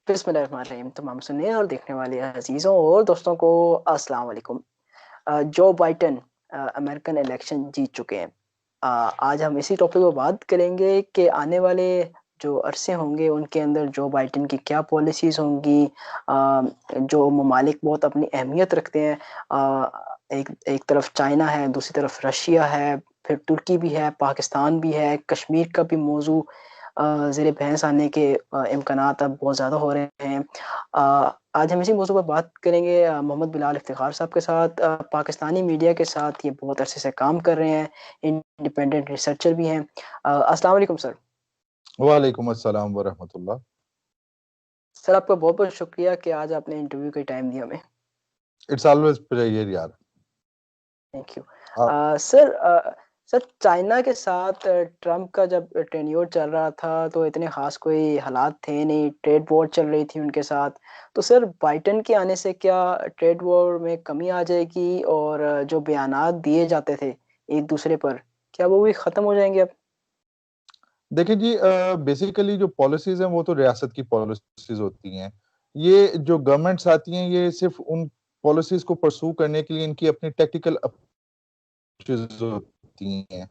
बिस्मिल्लाहिर्रहमानिर्रहीम। तमाम सुनने और देखने वाले अजीज़ों और दोस्तों को अस्सलाम वालेकुम। जो बाइडन अमेरिकन इलेक्शन जीत चुके हैं। आज हम इसी टॉपिक पर बात करेंगे कि आने वाले जो अरसे होंगे उनके अंदर जो बाइडन की क्या पॉलिसीज़ होंगी। जो ममालिक बहुत अपनी अहमियत रखते हैं, एक एक तरफ चाइना है, दूसरी तरफ रशिया है, फिर तुर्की भी है, पाकिस्तान भी है, कश्मीर का भी मौजू ज़ेर बहस आने के इम्कानात अब बहुत ज़्यादा हो रहे हैं। आज हम इसी मौजू पर बात करेंगे मोहम्मद बिलाल इफ्तिखार साहब के साथ। पाकिस्तानी मीडिया के साथ ये बहुत अरसे से काम कर रहे हैं, इंडिपेंडेंट रिसर्चर भी हैं। अस्सलाम वालेकुम सर। वालेकुम अस्सलाम वरहमतुल्लाह। सर, आपका बहुत-बहुत शुक्रिया कि आज आपने इंटरव्यू का टाइम दिया हमें। इट्स ऑलवेज प्लेजर यार। Thank you. आ, सर, चाइना के साथ ट्रम्प का जब टेन्योर चल रहा था तो इतने ख़ास कोई हालात थे नहीं, ट्रेड वॉर चल रही थी उनके साथ। तो सर, बाइडेन के आने से क्या ट्रेड वॉर में कमी आ जाएगी और जो बयानात दिए जाते थे एक दूसरे पर, क्या वो भी ख़त्म हो जाएंगे अब? देखिए जी, बेसिकली जो पॉलिसीज हैं वो तो रियासत की पॉलिसीज होती हैं। ये जो गवर्नमेंट्स आती हैं ये सिर्फ उन पॉलिसीज को परसू करने के लिए इनकी अपनी टेक्निकल अप्रोचेस होती हैं।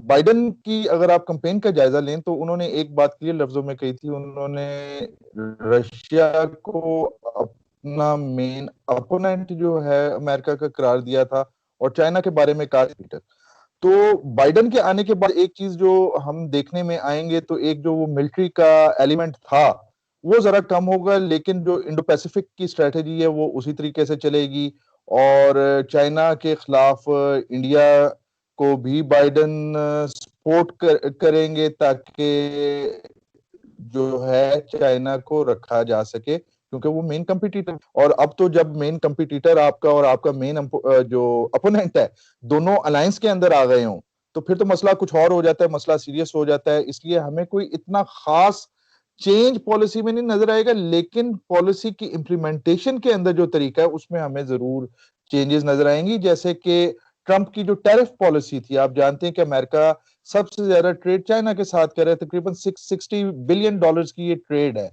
बाइडेन की अगर आप कैंपेन का जायजा लें तो उन्होंने एक बात क्लियर लफ्जों में कही थी। उन्होंने रशिया को अपना मेन अपोनेंट जो है अमेरिका का करार दिया था और चाइना के बारे में कहा। तो बाइडेन के आने के बाद एक चीज जो हम देखने में आएंगे तो एक जो वो मिलिट्री का एलिमेंट था वो जरा कम होगा, लेकिन जो इंडो पैसिफिक की स्ट्रेटेजी है वो उसी तरीके से चलेगी। और चाइना के खिलाफ इंडिया को भी बाइडेन सपोर्ट करेंगे ताकि जो है चाइना को रखा जा सके, क्योंकि वो मेन कंपटीटर। और अब तो जब मेन कंपटीटर आपका और आपका मेन जो अपोनेंट है दोनों अलायंस के अंदर आ गए हों तो फिर तो मसला कुछ और हो जाता है, मसला सीरियस हो जाता है। इसलिए हमें कोई इतना खास चेंज पॉलिसी में नहीं नजर आएगा, लेकिन पॉलिसी की इंप्लीमेंटेशन के अंदर जो तरीका है उसमें हमें जरूर चेंजेस नजर आएंगी। जैसे कि ट्रंप की जो टैरिफ पॉलिसी थी, आप जानते हैं कि अमेरिका सबसे ज्यादा ट्रेड चाइना के साथ कर रहा है, तकरीबन $660 बिलियन की ये ट्रेड है।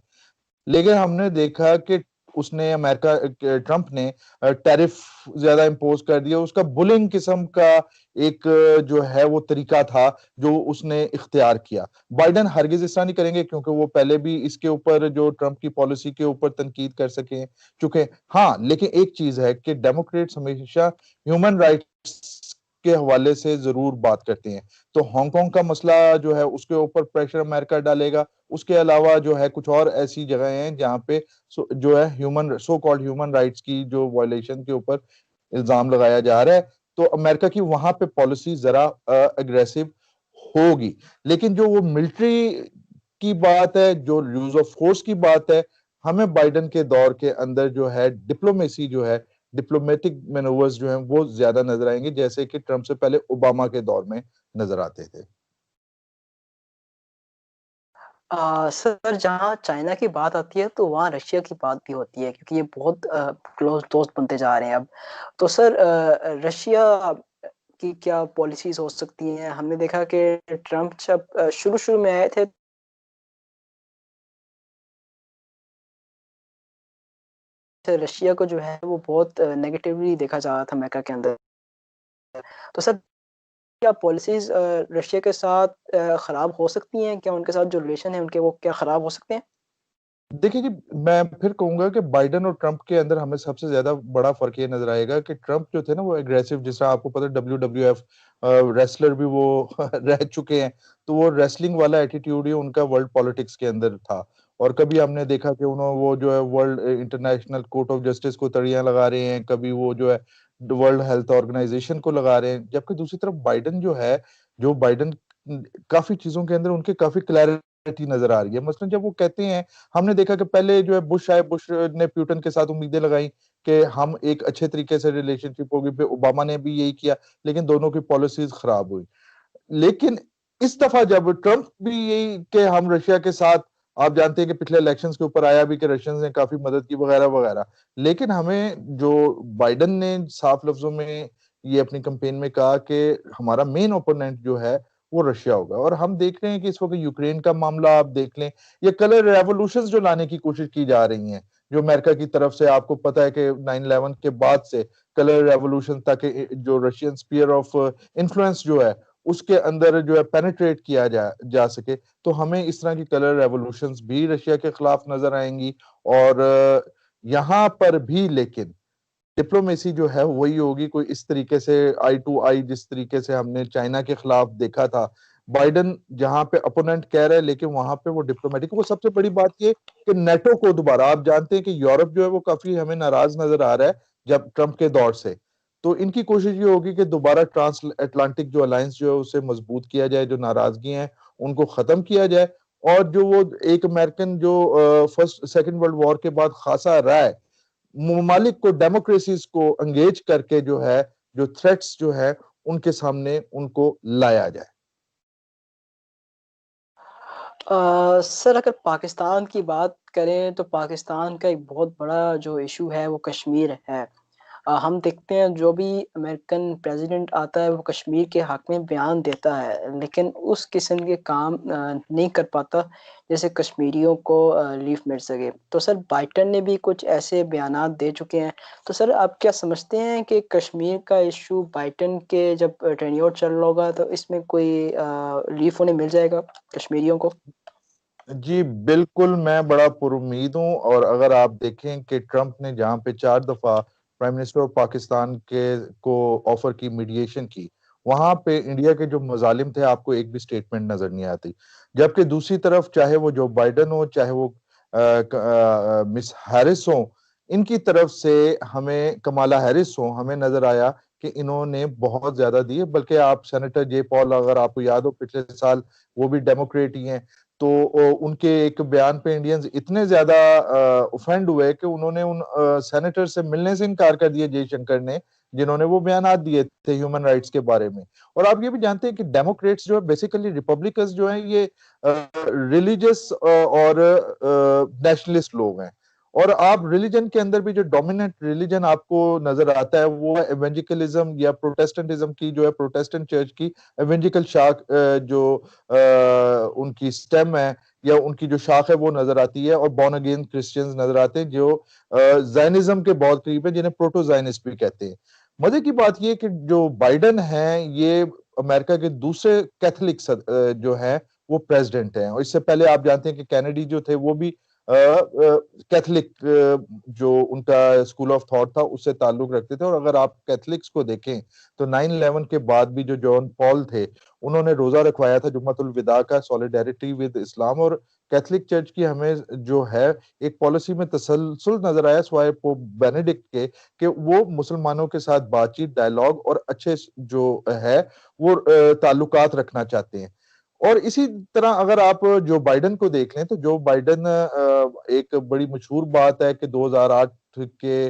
लेकिन हमने देखा कि उसने अमेरिका ट्रंप ने टैरिफ ज्यादा इंपोज कर दिया। उसका बुलिंग किस्म का एक जो है वो तरीका था जो उसने इख्तियार किया। बाइडेन हरगिज इस तरह नहीं करेंगे, क्योंकि वो पहले भी इसके ऊपर जो ट्रंप की पॉलिसी के ऊपर तनकीद कर सके चुके। हाँ, लेकिन एक चीज है कि डेमोक्रेट्स हमेशा ह्यूमन राइट्स के हवाले से जरूर बात करते हैं। तो हांगकांग का मसला जो है उसके ऊपर प्रेशर अमेरिका डालेगा। उसके अलावा जो है कुछ और ऐसी जगह हैं जहां पे जो है human so called human rights की जो वायलेशन के ऊपर इल्जाम लगाया जा रहा है, तो अमेरिका की वहां पे पॉलिसी जरा अग्रेसिव होगी। लेकिन जो वो मिलिट्री की बात है, जो यूज ऑफ फोर्स की बात है, हमें बाइडेन के दौर के अंदर जो है डिप्लोमेसी जो है, डिप्लोमेटिक मैनूवर्स जो हैं वो ज्यादा नजर आएंगे, जैसे कि ट्रंप से पहले ओबामा के दौर में नजर आते थे। सर, जहाँ चाइना की बात आती है तो वहाँ रशिया की बात भी होती है, क्योंकि ये बहुत क्लोज दोस्त बनते जा रहे हैं अब। तो सर, रशिया की क्या पॉलिसीज हो सकती हैं? हमने देखा कि ट्रम्प जब शुरू-शुरू में आए थे तो रशिया को जो है वो बहुत नेगेटिवली देखा जा रहा था अमेरिका के अंदर। तो सर, क्या पॉलिसीज रशिया के साथ खराब हो सकती हैं? क्या उनके साथ जो रिलेशन है उनके वो क्या खराब हो सकते हैं? देखिए जी, मैं फिर कहूंगा कि बाइडेन और ट्रंप के अंदर हमें सबसे ज्यादा बड़ा फर्क ये नजर आएगा कि ट्रंप जो थे ना वो एग्रेसिव, जिस तरह आपको पता है WWF रेसलर भी वो रह चुके हैं, तो वो रेसलिंग वाला एटीट्यूड ही उनका वर्ल्ड पॉलिटिक्स के अंदर था। और कभी हमने देखा कि उन्होंने वो जो है world international court of justice को तड़ियां लगा रहे हैं, कभी वो जो है वर्ल्ड हेल्थ ऑर्गेनाइजेशन को लगा रहे हैं। जबकि दूसरी तरफ बाइडेन जो है, जो बाइडेन काफी चीजों के अंदर उनके काफी क्लैरिटी नजर आ रही है। मसलन जब वो कहते हैं, हमने देखा कि पहले जो है बुश आए, बुश ने प्यूटन के साथ उम्मीदें लगाई कि हम एक अच्छे तरीके से रिलेशनशिप होगी, फिर ओबामा ने भी यही किया, लेकिन दोनों की पॉलिसीज खराब हुई। लेकिन इस दफा जब ट्रंप भी यही कि हम रशिया के साथ, आप जानते हैं कि पिछले इलेक्शंस के ऊपर आया भी कि रशियंस ने काफी मदद की वगैरह वगैरह, लेकिन हमें जो बाइडेन ने साफ लफ्जों में ये अपनी कैंपेन में कहा कि हमारा मेन ओपोनेंट जो है वो रशिया होगा। और हम देख रहे हैं कि इस वक्त यूक्रेन का मामला आप देख लें, ये कलर रेवोल्यूशन जो लाने की कोशिश की जा रही हैं जो अमेरिका की तरफ से, आपको पता है कि 9/11 के बाद से कलर रेवोल्यूशन, ताकि जो रशियन स्पीयर ऑफ इन्फ्लुएंस जो है उसके अंदर जो है पेनिट्रेट किया जा सके, तो हमें इस तरह की कलर रेवोल्यूशंस भी रशिया के खिलाफ नजर आएंगी। और यहाँ पर भी लेकिन डिप्लोमेसी जो है वही होगी, कोई इस तरीके से आई टू आई, जिस तरीके से हमने चाइना के खिलाफ देखा था। बाइडन जहां पे अपोनेंट कह रहे हैं लेकिन वहां पे वो डिप्लोमेटिक। वो सबसे बड़ी बात ये कि नेटो को दोबारा, आप जानते हैं कि यूरोप जो है वो काफी हमें नाराज नजर आ रहा है जब ट्रंप के दौर से, तो इनकी कोशिश ये होगी कि दोबारा ट्रांस अटलांटिक जो अलायंस जो है उसे मजबूत किया जाए, जो नाराजगी हैं उनको खत्म किया जाए। और जो वो एक अमेरिकन जो फर्स्ट सेकंड वर्ल्ड वॉर के बाद खासा रहा है, ममालिक को, डेमोक्रेसीज को एंगेज करके जो है, जो थ्रेट्स जो है उनके सामने उनको लाया जाए। सर अगर पाकिस्तान की बात करें तो पाकिस्तान का एक बहुत बड़ा जो इशू है वो कश्मीर है। हम देखते हैं जो भी अमेरिकन प्रेसिडेंट आता है वो कश्मीर के हक में बयान देता है, लेकिन उस किस्म के काम नहीं कर पाता जैसे कश्मीरियों को रिलीफ मिल सके। तो सर बाइडन ने भी कुछ ऐसे बयानात दे चुके हैं। तो सर आप क्या समझते हैं कि कश्मीर का इशू बाइडन के जब टेन्योर चल रहा होगा तो इसमें कोई रिलीफ उन्हें मिल जाएगा कश्मीरियों को? जी बिल्कुल, मैं बड़ा पुरुम्मीद हूँ। और अगर आप देखें कि ट्रंप ने जहाँ पे 4 दफा प्राइम मिनिस्टर ऑफ पाकिस्तान के को ऑफर की मीडिएशन की, वहां पे इंडिया के जो मजालिम थे आपको एक भी स्टेटमेंट नजर नहीं आती। जबकि दूसरी तरफ चाहे वो जो बाइडन हो, चाहे वो मिस हैरिस हो, इनकी तरफ से हमें, कमाला हैरिस हो, हमें नजर आया कि इन्होंने बहुत ज्यादा दिए। बल्कि आप सेनेटर जे पॉल, अगर आपको याद हो पिछले साल, वो भी डेमोक्रेट ही हैं, तो उनके एक बयान पे इंडियंस इतने ज्यादा ऑफेंड हुए कि उन्होंने उन सेनेटर से मिलने से इनकार कर दिया, जयशंकर ने, जिन्होंने वो बयान दिए थे ह्यूमन राइट्स के बारे में। और आप ये भी जानते हैं कि डेमोक्रेट्स जो है, बेसिकली रिपब्लिकन्स जो है, ये रिलीजियस और नेशनलिस्ट लोग हैं। और आप रिलीजन के अंदर भी जो डोमिनेंट रिलीजन आपको नजर आता है वो है एवेंजिकलिज्म या प्रोटेस्टेंटिज्म की, जो है प्रोटेस्टेंट चर्च की एवेंजिकल शाख, जो उनकी स्टेम है या उनकी जो शाख है वो नजर आती है। और बॉर्न अगेन क्रिश्चियंस नजर आते हैं जो जायनिज्म के बहुत करीब है, जिन्हें प्रोटो जायनिस्ट भी कहते हैं। मजे की बात ये कि जो बाइडन है ये अमेरिका के दूसरे कैथोलिक जो है वो प्रेसिडेंट हैं। और इससे पहले आप जानते हैं कि कैनेडी जो थे वो भी कैथलिक, जो उनका स्कूल ऑफ थॉट था उससे ताल्लुक रखते थे। और अगर आप कैथलिक्स को देखें तो 9/11 के बाद भी जो जॉन पॉल थे उन्होंने रोजा रखवाया था जुम्मतुल विदा का, सॉलिडेरिटी विद इस्लाम। और कैथलिक चर्च की हमें जो है एक पॉलिसी में तसलसल नजर आया स्वाय पोप बेनेडिक्ट के, कि वो मुसलमानों के साथ बातचीत, डायलॉग और अच्छे जो है वो ताल्लुकात रखना चाहते हैं। और इसी तरह अगर आप जो बाइडन को देख लें तो जो बाइडन, एक बड़ी मशहूर बात है कि 2008 के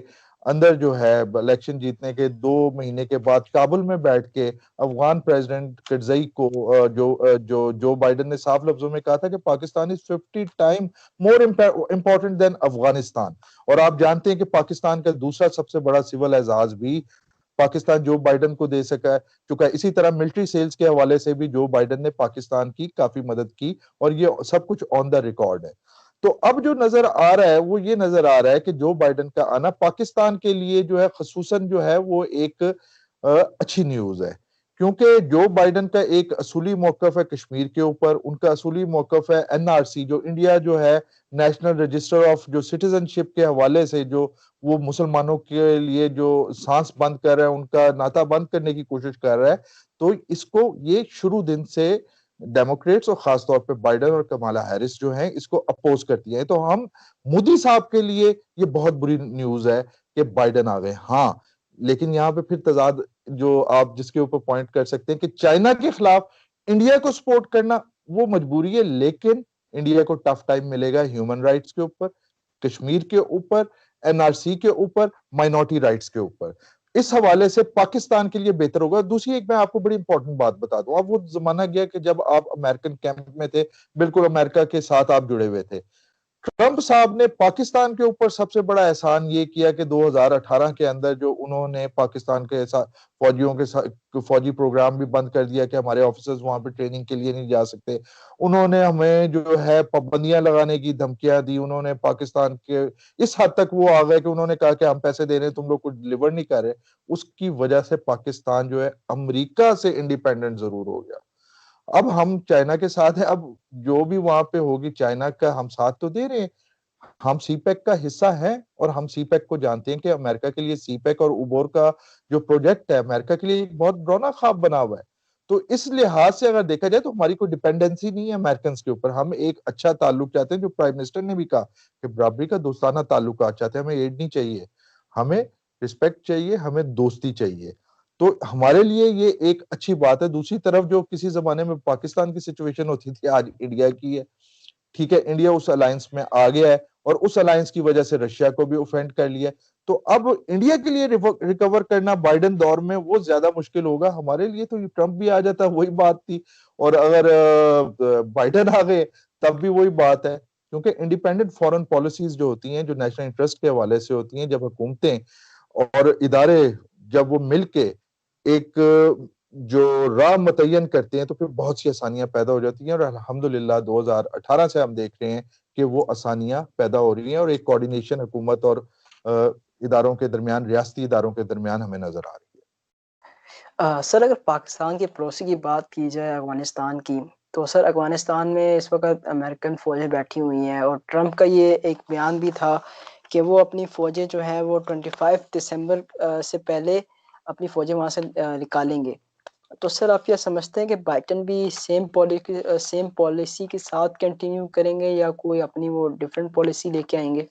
अंदर जो है इलेक्शन जीतने के 2 महीने के बाद काबुल में बैठ के अफगान प्रेसिडेंट करजई को, जो बाइडन ने साफ लफ्जों में कहा था कि Pakistan is 50 time more important then Afghanistan. और आप जानते हैं कि पाकिस्तान का दूसरा सबसे बड़ा सिविल एजाज भी पाकिस्तान जो बाइडन को दे चुका है। इसी तरह मिलिट्री सेल्स के हवाले से भी जो बाइडन ने पाकिस्तान की काफी मदद की, और ये सब कुछ ऑन द रिकॉर्ड है। तो अब जो नजर आ रहा है वो ये नजर आ रहा है कि जो बाइडन का आना पाकिस्तान के लिए जो है खसूसन जो है वो एक अच्छी न्यूज है। क्योंकि जो बाइडन का एक असूली मौकफ है कश्मीर के ऊपर, उनका असूली मौकफ है एनआरसी, जो इंडिया जो है नेशनल रजिस्टर ऑफ जो सिटीजनशिप के हवाले से जो वो मुसलमानों के लिए जो सांस बंद कर रहा है, उनका नाता बंद करने की कोशिश कर रहा है। तो इसको ये शुरू दिन से डेमोक्रेट्स और खासतौर पे बाइडन और कमाला हैरिस जो हैं इसको अपोज करती है। तो हम, मोदी साहब के लिए ये बहुत बुरी न्यूज है कि बाइडन आ गए। हाँ, लेकिन यहाँ पे फिर तजाद जो आप जिसके ऊपर पॉइंट कर सकते हैं कि चाइना के खिलाफ इंडिया को सपोर्ट करना वो मजबूरी है, लेकिन इंडिया को टफ टाइम मिलेगा ह्यूमन राइट्स के ऊपर, कश्मीर के ऊपर, एनआरसी के ऊपर, माइनॉरिटी राइट्स के ऊपर। इस हवाले से पाकिस्तान के लिए बेहतर होगा। दूसरी एक मैं आपको बड़ी इंपॉर्टेंट बात बता दूं, अब वो जमाना गया कि जब आप अमेरिकन कैंप में थे, बिल्कुल अमेरिका के साथ आप जुड़े हुए थे। ट्रंप साहब ने पाकिस्तान के ऊपर सबसे बड़ा एहसान ये किया कि 2018 के अंदर जो उन्होंने पाकिस्तान के साथ फौजियों के साथ फौजी प्रोग्राम भी बंद कर दिया कि हमारे ऑफिसर्स वहां पे ट्रेनिंग के लिए नहीं जा सकते। उन्होंने हमें जो है पाबंदियां लगाने की धमकियां दी। उन्होंने पाकिस्तान के इस हद तक वो आ गए कि उन्होंने कहा कि हम पैसे दे रहे हैं, तुम लोग कुछ डिलीवर नहीं कर रहे। उसकी वजह से पाकिस्तान जो है अमेरिका से इंडिपेंडेंट जरूर हो गया। अब हम चाइना के साथ है, अब जो भी वहां पे होगी चाइना का हम साथ तो दे रहे हैं, हम सीपैक का हिस्सा है। और हम सीपैक को जानते हैं कि अमेरिका के लिए सीपैक और उबोर का जो प्रोजेक्ट है अमेरिका के लिए एक बहुत डरावना ख्वाब बना हुआ है। तो इस लिहाज से अगर देखा जाए तो हमारी कोई डिपेंडेंसी नहीं है अमेरिकन के ऊपर। हम एक अच्छा ताल्लुक चाहते हैं, जो प्राइम मिनिस्टर ने भी कहा कि बराबरी का दोस्ताना ताल्लुक चाहते हैं, हमें एड नहीं चाहिए, हमें रिस्पेक्ट चाहिए, हमें दोस्ती चाहिए। तो हमारे लिए ये एक अच्छी बात है। दूसरी तरफ जो किसी जमाने में पाकिस्तान की सिचुएशन होती थी, आज इंडिया की है। ठीक है, इंडिया उस अलायंस में आ गया है और उस अलायंस की वजह से रशिया को भी ऑफेंड कर लिया। तो अब इंडिया के लिए रिकवर करना बाइडेन दौर में वो ज्यादा मुश्किल होगा। हमारे लिए तो ट्रंप भी आ जाता, वही बात थी। और अगर बाइडेन आ गए तब भी वही बात है, क्योंकि इंडिपेंडेंट फॉरेन पॉलिसीज जो होती हैं, जो नेशनल इंटरेस्ट के हवाले से होती हैं, जब हुकूमतें और इदारे जब वो मिलके एक जो राह मुतय्यन करते हैं तो फिर बहुत सी आसानियां पैदा हो जाती हैं। और अल्हम्दुलिल्लाह 2018 से हम देख रहे हैं कि वो आसानियां पैदा हो रही हैं और एक कोऑर्डिनेशन हुकूमत और इदारों के दरमियान, रियासती इदारों के दरमियान हमें नजर आ रही है। सर अगर पाकिस्तान के पड़ोसी की बात की जाए अफगानिस्तान की, तो सर अफगानिस्तान में इस वक्त अमेरिकन फौजें बैठी हुई हैं और ट्रंप का ये एक बयान भी था कि वो अपनी फौजें जो है वो 25 दिसंबर से पहले अपनी फौजें वहां से निकालेंगे। तो सर आप क्या समझते हैं कि बाइडेन भी सेम पॉलिसी के साथ कंटिन्यू करेंगे या कोई अपनी वो डिफरेंट पॉलिसी लेके आएंगे?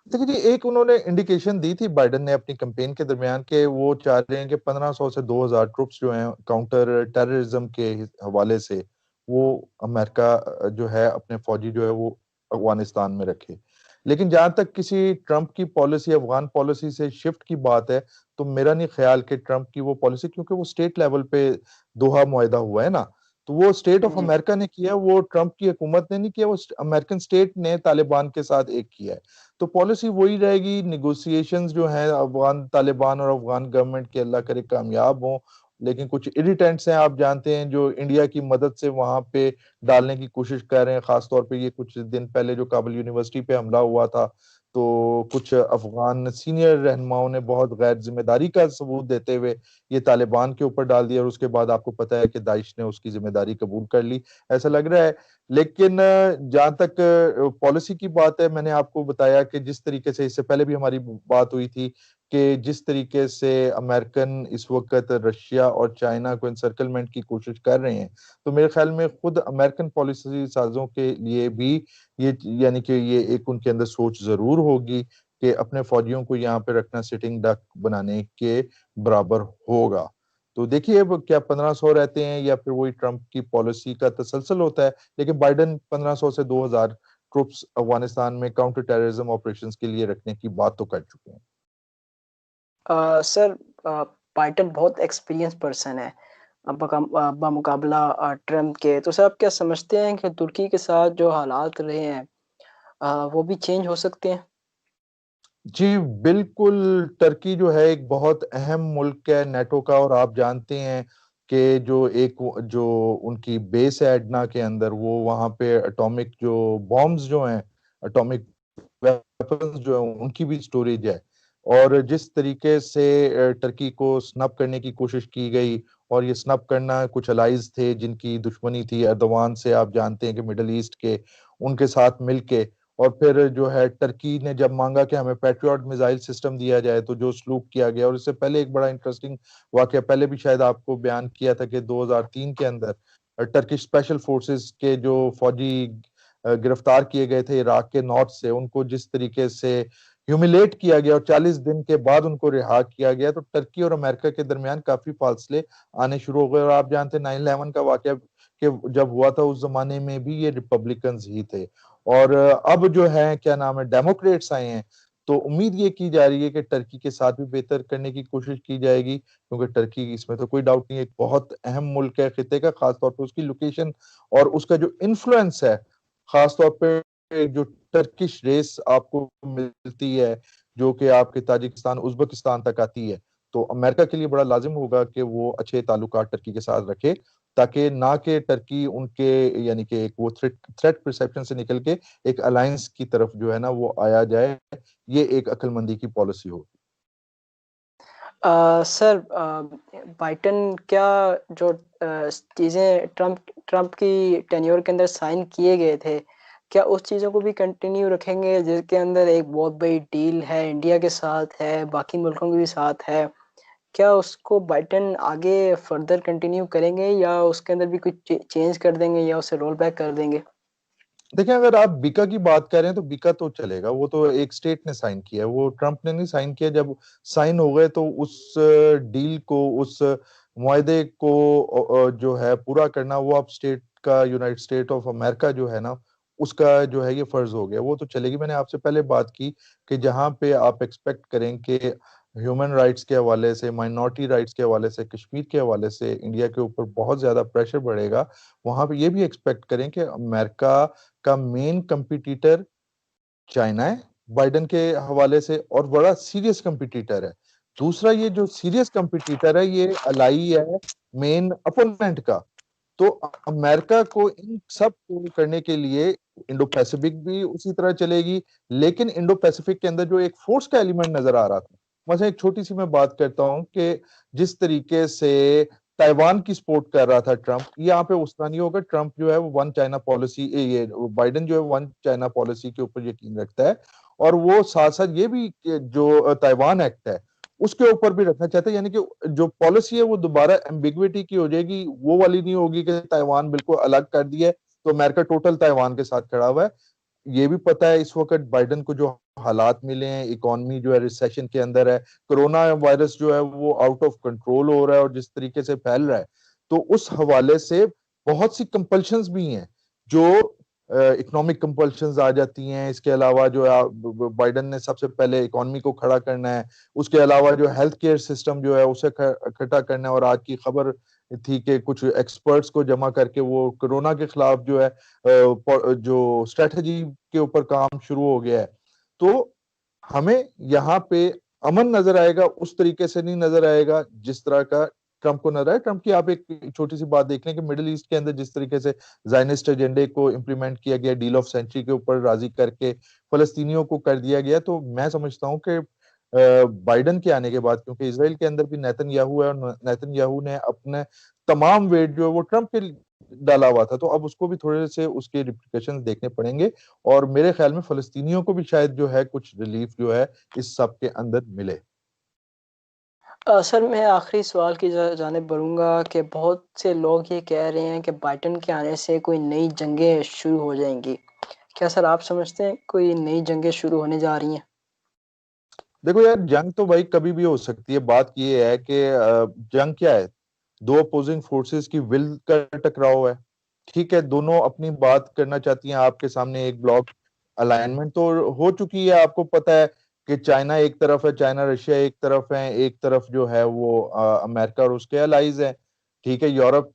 देखिए जी, एक उन्होंने इंडिकेशन दी थी बाइडेन ने अपनी कैंपेन के दरमियान के वो चाह रहे हैं कि 1500 से 2000 ट्रुप्स जो हैं काउंटर टेररिज्म के हवाले से वो अमेरिका जो है अपने फौजी जो है वो अफगानिस्तान में रखे। लेकिन जहां तक किसी ट्रंप की पॉलिसी अफगान पॉलिसी से शिफ्ट की बात है, तो मेरा नहीं ख्याल कि ट्रंप की वो पॉलिसी, क्योंकि वो स्टेट लेवल पे दोहा मुआहदा हुआ है ना, तो वो स्टेट ऑफ जी। अमेरिका ने किया, वो ट्रंप की हुकूमत ने नहीं किया, वो अमेरिकन स्टेट ने तालिबान के साथ एक किया है। तो पॉलिसी वही रहेगी। निगोशिएशंस जो हैं अफगान तालिबान और अफगान गवर्नमेंट के, अल्लाह करे कामयाब हों। लेकिन कुछ इरिटेंट्स हैं, आप जानते हैं, जो इंडिया की मदद से वहां पे डालने की कोशिश कर रहे हैं। खासतौर पे ये कुछ दिन पहले जो काबुल यूनिवर्सिटी पे हमला हुआ था, तो कुछ अफगान सीनियर रहनुमाओं ने बहुत गैर जिम्मेदारी का सबूत देते हुए ये तालिबान के ऊपर डाल दिया और उसके बाद आपको पता है कि दाइश ने उसकी जिम्मेदारी कबूल कर ली, ऐसा लग रहा है। लेकिन जहां तक पॉलिसी की बात है, मैंने आपको बताया कि जिस तरीके से इससे पहले भी हमारी बात हुई थी कि जिस तरीके से अमेरिकन इस वक्त रशिया और चाइना को इंसर्कलमेंट की कोशिश कर रहे हैं, तो मेरे ख्याल में खुद अमेरिकन पॉलिसी साजों के लिए भी ये, यानी कि ये एक उनके अंदर सोच जरूर होगी कि अपने फौजियों को यहाँ पे रखना सिटिंग डक बनाने के बराबर होगा। तो देखिए अब क्या 1500 रहते हैं या फिर वही ट्रंप की पॉलिसी का तसलसल होता है। लेकिन बाइडेन 1500 से 2000 ट्रुप्स अफगानिस्तान में काउंटर टेररिज्म ऑपरेशंस के लिए रखने की बात तो कर चुके हैं। सर बाइडेन बहुत एक्सपीरियंस पर्सन है बमुकाबला ट्रम्प के। तो सर आप क्या समझते हैं कि तुर्की के साथ जो हालात रहे हैं वो भी चेंज हो सकते हैं? जी बिल्कुल। टर्की जो है एक बहुत अहम मुल्क है नेटो का, और आप जानते हैं कि जो उनकी बेस है एडना के अंदर, वो वहां पे एटॉमिक जो बॉम्ब्स जो हैं, एटॉमिक वेपन्स जो है उनकी भी स्टोरेज है। और जिस तरीके से टर्की को स्नब करने की कोशिश की गई, और ये स्नब करना कुछ अलाइज थे जिनकी दुश्मनी थी एर्दोवान से, आप जानते हैं कि मिडल ईस्ट के, उनके साथ मिलके। और फिर जो है टर्की ने जब मांगा कि हमें पैट्रियट मिसाइल सिस्टम दिया जाए, तो जो सलूक किया गया। और इससे पहले एक बड़ा इंटरेस्टिंग वाकया पहले भी शायद आपको बयान किया था कि 2003 के अंदर टर्किश स्पेशल फोर्सेस के जो फौजी गिरफ्तार किए गए थे इराक के नॉर्थ से, उनको जिस तरीके से ह्यूमिलेट किया गया और 40 दिन के बाद उनको रिहा किया गया। तो टर्की और अमेरिका के दरमियान काफी फासले आने शुरू हो गए। और आप जानते हैं 9/11 का वाकया कि जब हुआ था उस जमाने में भी ये रिपब्लिकन्स ही थे। और अब जो है क्या नाम है, डेमोक्रेट्स आए हैं। तो उम्मीद ये की जा रही है कि टर्की के साथ भी बेहतर करने की कोशिश की जाएगी, क्योंकि टर्की, इसमें तो कोई डाउट नहीं, एक बहुत अहम मुल्क है खिते का, खासतौर पर उसकी लोकेशन और उसका जो इन्फ्लुएंस है, खासतौर पे जो टर्किश रेस आपको मिलती है, जो कि आपके ताजिकिस्तान उज्बेकिस्तान तक आती है, तो अमेरिका के लिए बड़ा लाजिम होगा कि वो अच्छे ताल्लुकात टर्की के साथ रखे, ताकि ना कि टर्की उनके यानी कि एक वो थ्रेट परसेप्शन से निकल के एक अलायंस की तरफ जो है ना वो आया जाए। ये एक अक्लमंदी की पॉलिसी होगी। सर, बाइटन क्या जो चीज़ें ट्रम्प ट्रम्प की टेन्योर के अंदर साइन किए गए थे, क्या उस चीज़ों को भी कंटिन्यू रखेंगे, जिसके अंदर एक बहुत बड़ी डील है, इंडिया के साथ है, बाकी मुल्कों के भी साथ है? क्या उसको बाइटन आगे फर्दर कंटिन्यू करेंगे, या उसके अंदर भी कुछ चेंज कर देंगे, या उसे रोल बैक कर देंगे? देखिए, अगर आप बीका की बात कर रहे हैं तो बीका तो चलेगा, वो तो एक स्टेट ने साइन किया है, वो ट्रम्प ने नहीं साइन किया। जब साइन हो गए तो उस डील को, उस मुआहदे को जो है पूरा करना, वो अब स्टेट का, यूनाइटेड स्टेट ऑफ अमेरिका जो है ना, उसका जो है ये फर्ज हो गया, वो तो चलेगी। मैंने आपसे पहले बात की कि जहां पे आप एक्सपेक्ट करें कि ह्यूमन राइट्स के हवाले से, माइनॉरिटी राइट्स के हवाले से, कश्मीर के हवाले से इंडिया के ऊपर बहुत ज्यादा प्रेशर बढ़ेगा, वहां पे ये भी एक्सपेक्ट करें कि अमेरिका का मेन कंपटीटर चाइना है बाइडेन के हवाले से, और बड़ा सीरियस कंपटीटर है। दूसरा, ये जो सीरियस कंपटीटर है ये अलाई है मेन अपोनेंट का। तो अमेरिका को इन सब को करने के लिए इंडो पैसिफिक भी उसी तरह चलेगी, लेकिन इंडो पैसिफिक के अंदर जो एक फोर्स का एलिमेंट नजर आ रहा था, मतलब एक छोटी सी मैं बात करता हूं कि जिस तरीके से ताइवान की सपोर्ट कर रहा था ट्रंप, यहाँ पे उस तरह नहीं होगा। ट्रंप जो है वो वन चाइना पॉलिसी, ये बाइडेन जो है वन चाइना पॉलिसी के ऊपर यकीन रखता है, और वो साथ साथ ये भी कि जो ताइवान एक्ट है उसके ऊपर भी रखना चाहते हैं, यानी कि जो पॉलिसी है वो दोबारा एम्बिग्विटी की हो जाएगी, वो वाली नहीं होगी कि ताइवान बिल्कुल अलग कर दिया है तो अमेरिका टोटल ताइवान के साथ खड़ा हुआ है। ये भी पता है इस वक्त बाइडेन को जो हालात मिले हैं, इकोनॉमी जो है रिसेशन के अंदर है, कोरोना वायरस जो है वो आउट ऑफ कंट्रोल हो रहा है और जिस तरीके से फैल रहा है, तो उस हवाले से बहुत सी कंपल्शंस भी हैं जो इकोनॉमिक कंपल्शंस आ जाती हैं। इसके अलावा जो है बाइडेन ने सबसे पहले इकोनॉमी को खड़ा करना है, उसके अलावा जो हेल्थ केयर सिस्टम जो है उसे इकट्ठा करना है, और आज की खबर थी कि कुछ एक्सपर्ट्स को जमा करके वो कोरोना के खिलाफ जो है जो स्ट्रेटजी के ऊपर काम शुरू हो गया है। तो हमें यहाँ पे अमन नजर आएगा, उस तरीके से नहीं नजर आएगा जिस तरह का ट्रंप को नजर आए। ट्रंप की आप एक छोटी सी बात देख लें कि मिडिल ईस्ट के अंदर जिस तरीके से जायनिस्ट एजेंडे को इम्प्लीमेंट किया गया, डील ऑफ सेंचुरी के ऊपर राजी करके फलस्तीनियों को कर दिया गया, तो मैं समझता हूँ कि बाइडन के आने के बाद, क्योंकि इसराइल के अंदर भी नेतन्याहू है और नेतन्याहू ने अपने तमाम वेट जो है वो ट्रंप पे डाला हुआ था, तो अब उसको भी थोड़े से उसके रिप्लिकेशन देखने पड़ेंगे, और मेरे ख्याल में फलस्तीनियों को भी शायद जो है कुछ रिलीफ जो है इस सब के अंदर मिले। सर, मैं आखिरी सवाल की जानिब बढ़ूंगा कि बहुत से लोग ये कह रहे हैं कि बाइडन के आने से कोई नई जंगें शुरू हो जाएंगी। क्या सर आप समझते हैं कोई नई जंगें शुरू होने जा रही हैं? देखो यार, जंग तो भाई कभी भी हो सकती है। बात ये है कि जंग क्या है, दो अपोजिंग फोर्सेस की विल का टकराव है। ठीक है, दोनों अपनी बात करना चाहती हैं, आपके सामने एक ब्लॉक अलाइनमेंट तो हो चुकी है। आपको पता है कि चाइना एक तरफ है, चाइना रशिया एक तरफ है, एक तरफ जो है वो अमेरिका और उसके अलाइज है। ठीक है, यूरोप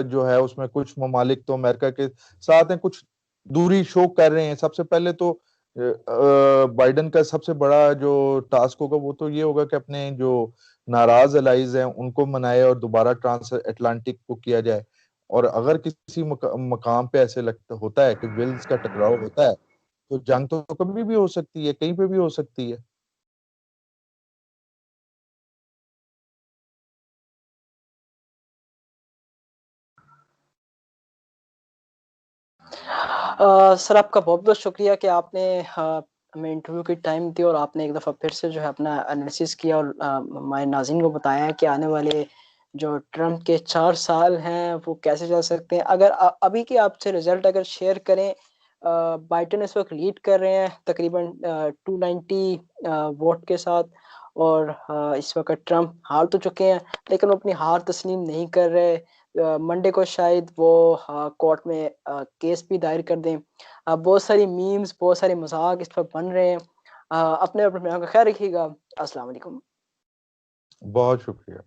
जो है उसमें कुछ ममालिक तो अमेरिका के साथ हैं, कुछ दूरी शो कर रहे हैं। सबसे पहले तो बाइडेन का सबसे बड़ा जो टास्क होगा वो तो ये होगा कि अपने जो नाराज अलाइज हैं उनको मनाए और दोबारा ट्रांस अटलांटिक को किया जाए। और अगर किसी मकाम पे ऐसे लगता होता है कि विल्स का टकराव होता है, तो जंग तो कभी भी हो सकती है, कहीं पे भी हो सकती है। सर, आपका बहुत बहुत शुक्रिया कि आपने हमें इंटरव्यू की टाइम दी, और आपने एक दफ़ा फिर से जो है अपना एनालिसिस किया, और हमारे नाज़रीन को बताया कि आने वाले जो ट्रम्प के 4 साल हैं वो कैसे चल सकते हैं। अगर अभी के आपसे रिजल्ट अगर शेयर करें, बाइडेन इस वक्त लीड कर रहे हैं तकरीबन 290 वोट के साथ, और इस वक्त ट्रम्प हार तो चुके हैं, लेकिन वो अपनी हार तस्लीम नहीं कर रहे। मंडे को शायद वो कोर्ट में केस भी दायर कर दें। बहुत सारी मीम्स, बहुत सारे मजाक इस पर बन रहे हैं। अपने अपने का ख्याल रखिएगा। अस्सलाम वालेकुम। बहुत शुक्रिया।